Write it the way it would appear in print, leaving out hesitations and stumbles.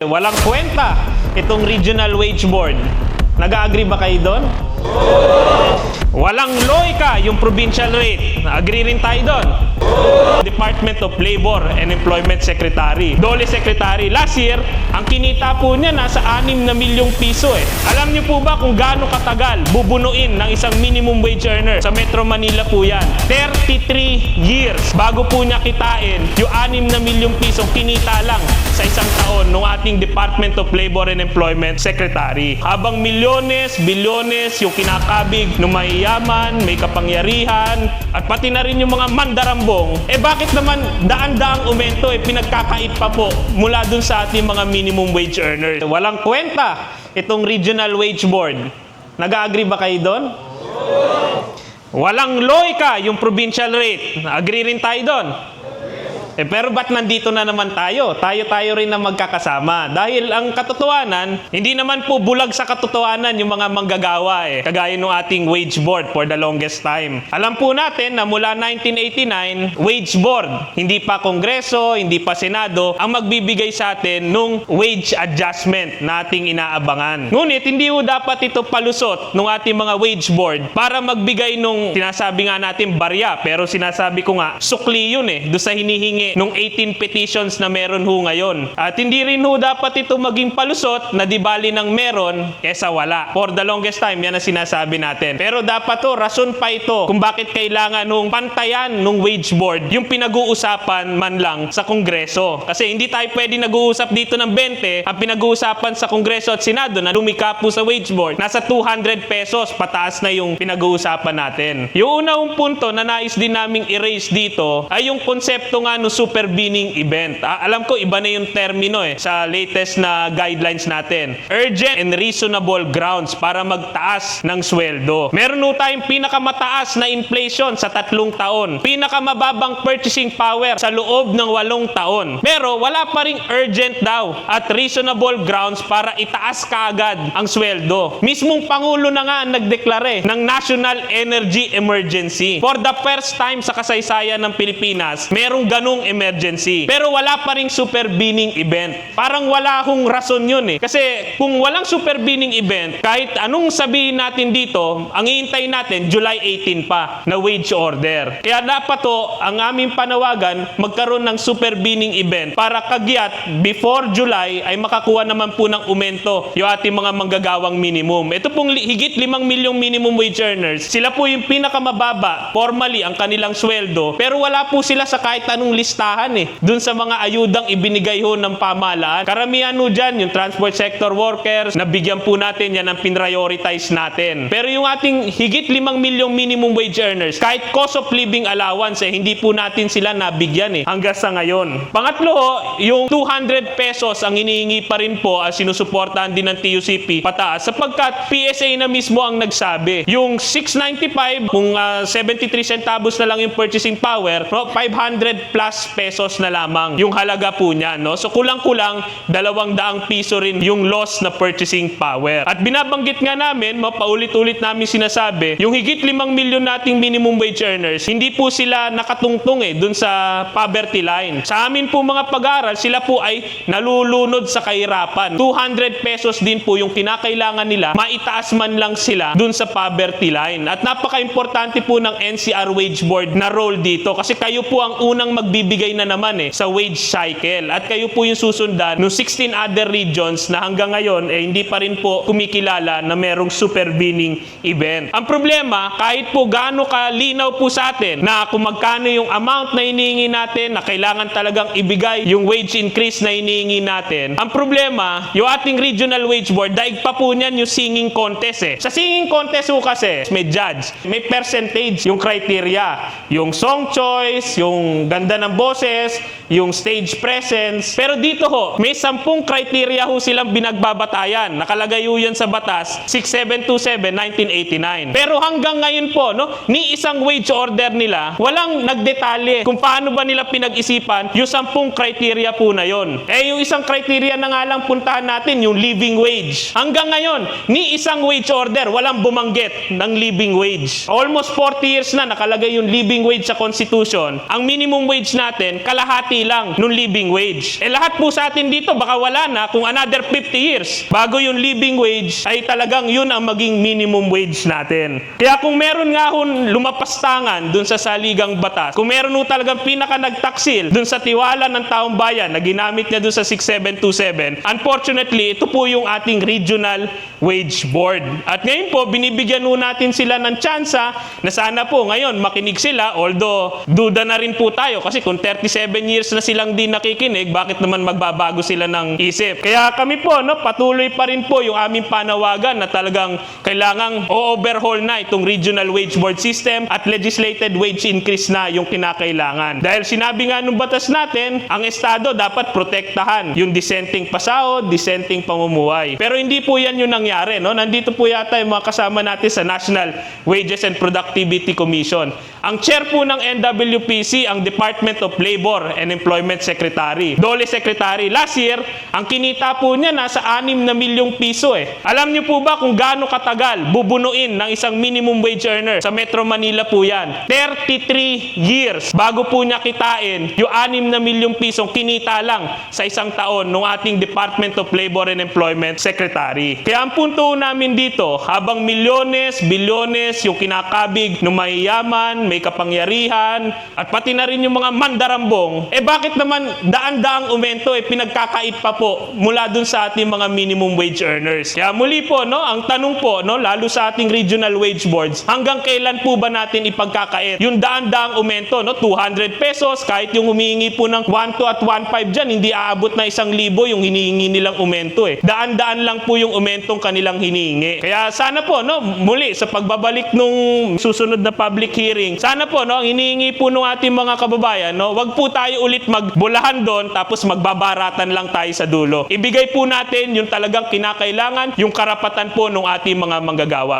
Walang kwenta itong Regional Wage Board. Nag-agree ba kayo doon? Walang loika yung provincial rate. Agree rin tayo doon. Department of Labor and Employment Secretary, Dole Secretary. Last year, ang kinita po niya nasa 6 na milyong piso eh. Alam niyo po ba kung gaano katagal bubunuin ng isang minimum wage earner? Sa Metro Manila po yan. 33 years bago po niya kitain yung 6 na milyong piso kinita lang sa isang taon ng ating Department of Labor and Employment Secretary. Habang milyones, bilyones yung kinakabig ng mayayaman, may kapangyarihan, at pati na rin yung mga mandarambong, bakit naman daan-daang aumento pinagkakait pa po mula dun sa ating mga minimum wage earners? Walang kwenta itong Regional Wage Board. Nag-agree ba kayo doon? Walang loika yung provincial rate. Agree rin tayo doon. Pero ba't nandito na naman tayo? Tayo rin na magkakasama. Dahil ang katotohanan, hindi naman po bulag sa katotohanan yung mga manggagawa kagaya ng ating wage board for the longest time. Alam po natin na mula 1989, wage board, hindi pa Kongreso, hindi pa Senado, ang magbibigay sa atin nung wage adjustment na ating inaabangan. Ngunit hindi po dapat ito palusot ng ating mga wage board para magbigay nung sinasabi nga natin barya, pero sinasabi ko nga, sukli yun doon sa hinihingi nung 18 petitions na meron ho ngayon. At hindi rin ho dapat ito maging palusot na di bali ng meron kesa wala. For the longest time, yan ang sinasabi natin. Pero dapat rason pa ito kung bakit kailangan nung pantayan nung wage board yung pinag-uusapan man lang sa Kongreso. Kasi hindi tayo pwede nag-uusap dito ng 20, ang pinag-uusapan sa Kongreso at Senado na lumika po sa wage board, nasa 200 pesos pataas na yung pinag-uusapan natin. Yung unang punto na nais din naming erase dito ay yung konsepto nga ng supervening event. Alam ko iba na yung termino sa latest na guidelines natin. Urgent and reasonable grounds para magtaas ng sweldo. Meron po tayong pinakamataas na inflation sa 3 taon. Pinakamababang purchasing power sa loob ng 8 taon. Pero wala pa ring urgent daw at reasonable grounds para itaas kaagad ang sweldo. Mismong Pangulo na nga ang nagdeklare ng National Energy Emergency. For the first time sa kasaysayan ng Pilipinas, merong ganung emergency. Pero wala pa ring supervening event. Parang wala hong rason yun Kasi kung walang supervening event, kahit anong sabihin natin dito, ang iintay natin, July 18 pa na wage order. Kaya dapat ang aming panawagan, magkaroon ng supervening event para kagyat before July ay makakuha naman po ng aumento yung ating mga manggagawang minimum. Ito pong higit 5 milyong minimum wage earners, sila po yung pinakamababa, formally, ang kanilang sweldo, pero wala po sila sa kahit anong listahan dun sa mga ayudang ibinigay ho ng pamahalaan. Karamihan ho dyan, yung transport sector workers, nabigyan po natin yan ang pinrioritize natin. Pero yung ating higit 5 milyong minimum wage earners, kahit cost of living allowance hindi po natin sila nabigyan hanggang sa ngayon. Pangatlo yung 200 pesos ang hinihingi pa rin po as sinusuportahan din ng TUCP pataas sapagkat PSA na mismo ang nagsabi. Yung 695, kung 73 centavos na lang yung purchasing power, 500 plus pesos na lamang yung halaga po niya. So kulang-kulang 200 piso rin yung loss na purchasing power. At binabanggit nga namin, paulit-ulit namin sinasabi, yung higit 5 milyon nating minimum wage earners, hindi po sila nakatungtong dun sa poverty line. Sa amin po mga pag-aaral, sila po ay nalulunod sa kahirapan. 200 pesos din po yung kinakailangan nila, maitaas man lang sila dun sa poverty line. At napaka-importante po ng NCR Wage Board na role dito kasi kayo po ang unang magbibigay na naman sa wage cycle. At kayo po yung susundan ng 16 other regions na hanggang ngayon hindi pa rin po kumikilala na merong supervening event. Ang problema, kahit po gaano kalinaw po sa atin na kung magkano yung amount na hinihingi natin na kailangan talagang ibigay yung wage increase na hinihingi natin, ang problema, yung ating regional wage board, daig pa po niyan yung singing contest Sa singing contest kasi, may judge, may percentage yung criteria, yung song choice, yung ganda ng boses, yung stage presence. Pero dito may 10 criteria silang binagbabatayan. Nakalagay yan sa batas 6727/1989. Pero hanggang ngayon po, ni isang wage order nila, walang nagdetalye kung paano ba nila pinag-isipan yung 10 criteria po na yon. Yung isang criteria na nga lang puntahan natin, yung living wage. Hanggang ngayon, ni isang wage order, walang bumanggit ng living wage. Almost 40 years na nakalagay yung living wage sa Constitution. Ang minimum wage natin natin, kalahati lang nung living wage. Lahat po sa atin dito, baka wala na kung another 50 years bago yung living wage ay talagang yun ang maging minimum wage natin. Kaya kung meron nga hun lumapastangan dun sa saligang batas, kung meron ho talagang pinaka nagtaksil dun sa tiwala ng taong bayan na ginamit niya dun sa 6727, unfortunately, ito po yung ating Regional Wage Board. At ngayon po, binibigyan ho natin sila ng tsansa na sana po ngayon makinig sila, although duda na rin po tayo kasi kung 37 years na silang di nakikinig, bakit naman magbabago sila ng isip? Kaya kami po, patuloy pa rin po yung aming panawagan na talagang kailangang o-overhaul na itong Regional Wage Board system at legislated wage increase na yung kinakailangan. Dahil sinabi nga nung batas natin, ang Estado dapat protektahan yung dissenting pasahod, dissenting pamumuhay. Pero hindi po yan yung nangyari. Nandito po yata yung mga kasama natin sa National Wages and Productivity Commission. Ang chair po ng NWPC, ang Department of Labor and Employment Secretary. Dole Secretary. Last year, ang kinita po niya nasa 6 na milyong piso Alam niyo po ba kung gaano katagal bubunuin ng isang minimum wage earner? Sa Metro Manila po yan. 33 years bago po niya kitain yung 6 na milyong pisong kinita lang sa isang taon ng ating Department of Labor and Employment Secretary. Kaya ang punto namin dito, habang milyones, bilyones yung kinakabig ng mayayaman, may kapangyarihan, at pati na rin yung mga mandarambong, bakit naman daan-daang aumento pinagkakait pa po mula dun sa ating mga minimum wage earners? Kaya muli po, ang tanong po, lalo sa ating regional wage boards, hanggang kailan po ba natin ipagkakait yung daan-daang aumento, 200 pesos, kahit yung humihingi po ng 1.2 at 1.5 dyan, hindi aabot na 1,000 yung hinihingi nilang aumento Daan-daan lang po yung aumentong kanilang hinihingi. Kaya sana po, muli, sa pagbabalik nung susunod na public hearing, sana po, ang hinihingi po ng ating mga kababayan, wag po tayo ulit magbulahan doon, tapos magbabaratan lang tayo sa dulo. Ibigay po natin yung talagang kinakailangan, yung karapatan po ng ating mga manggagawa.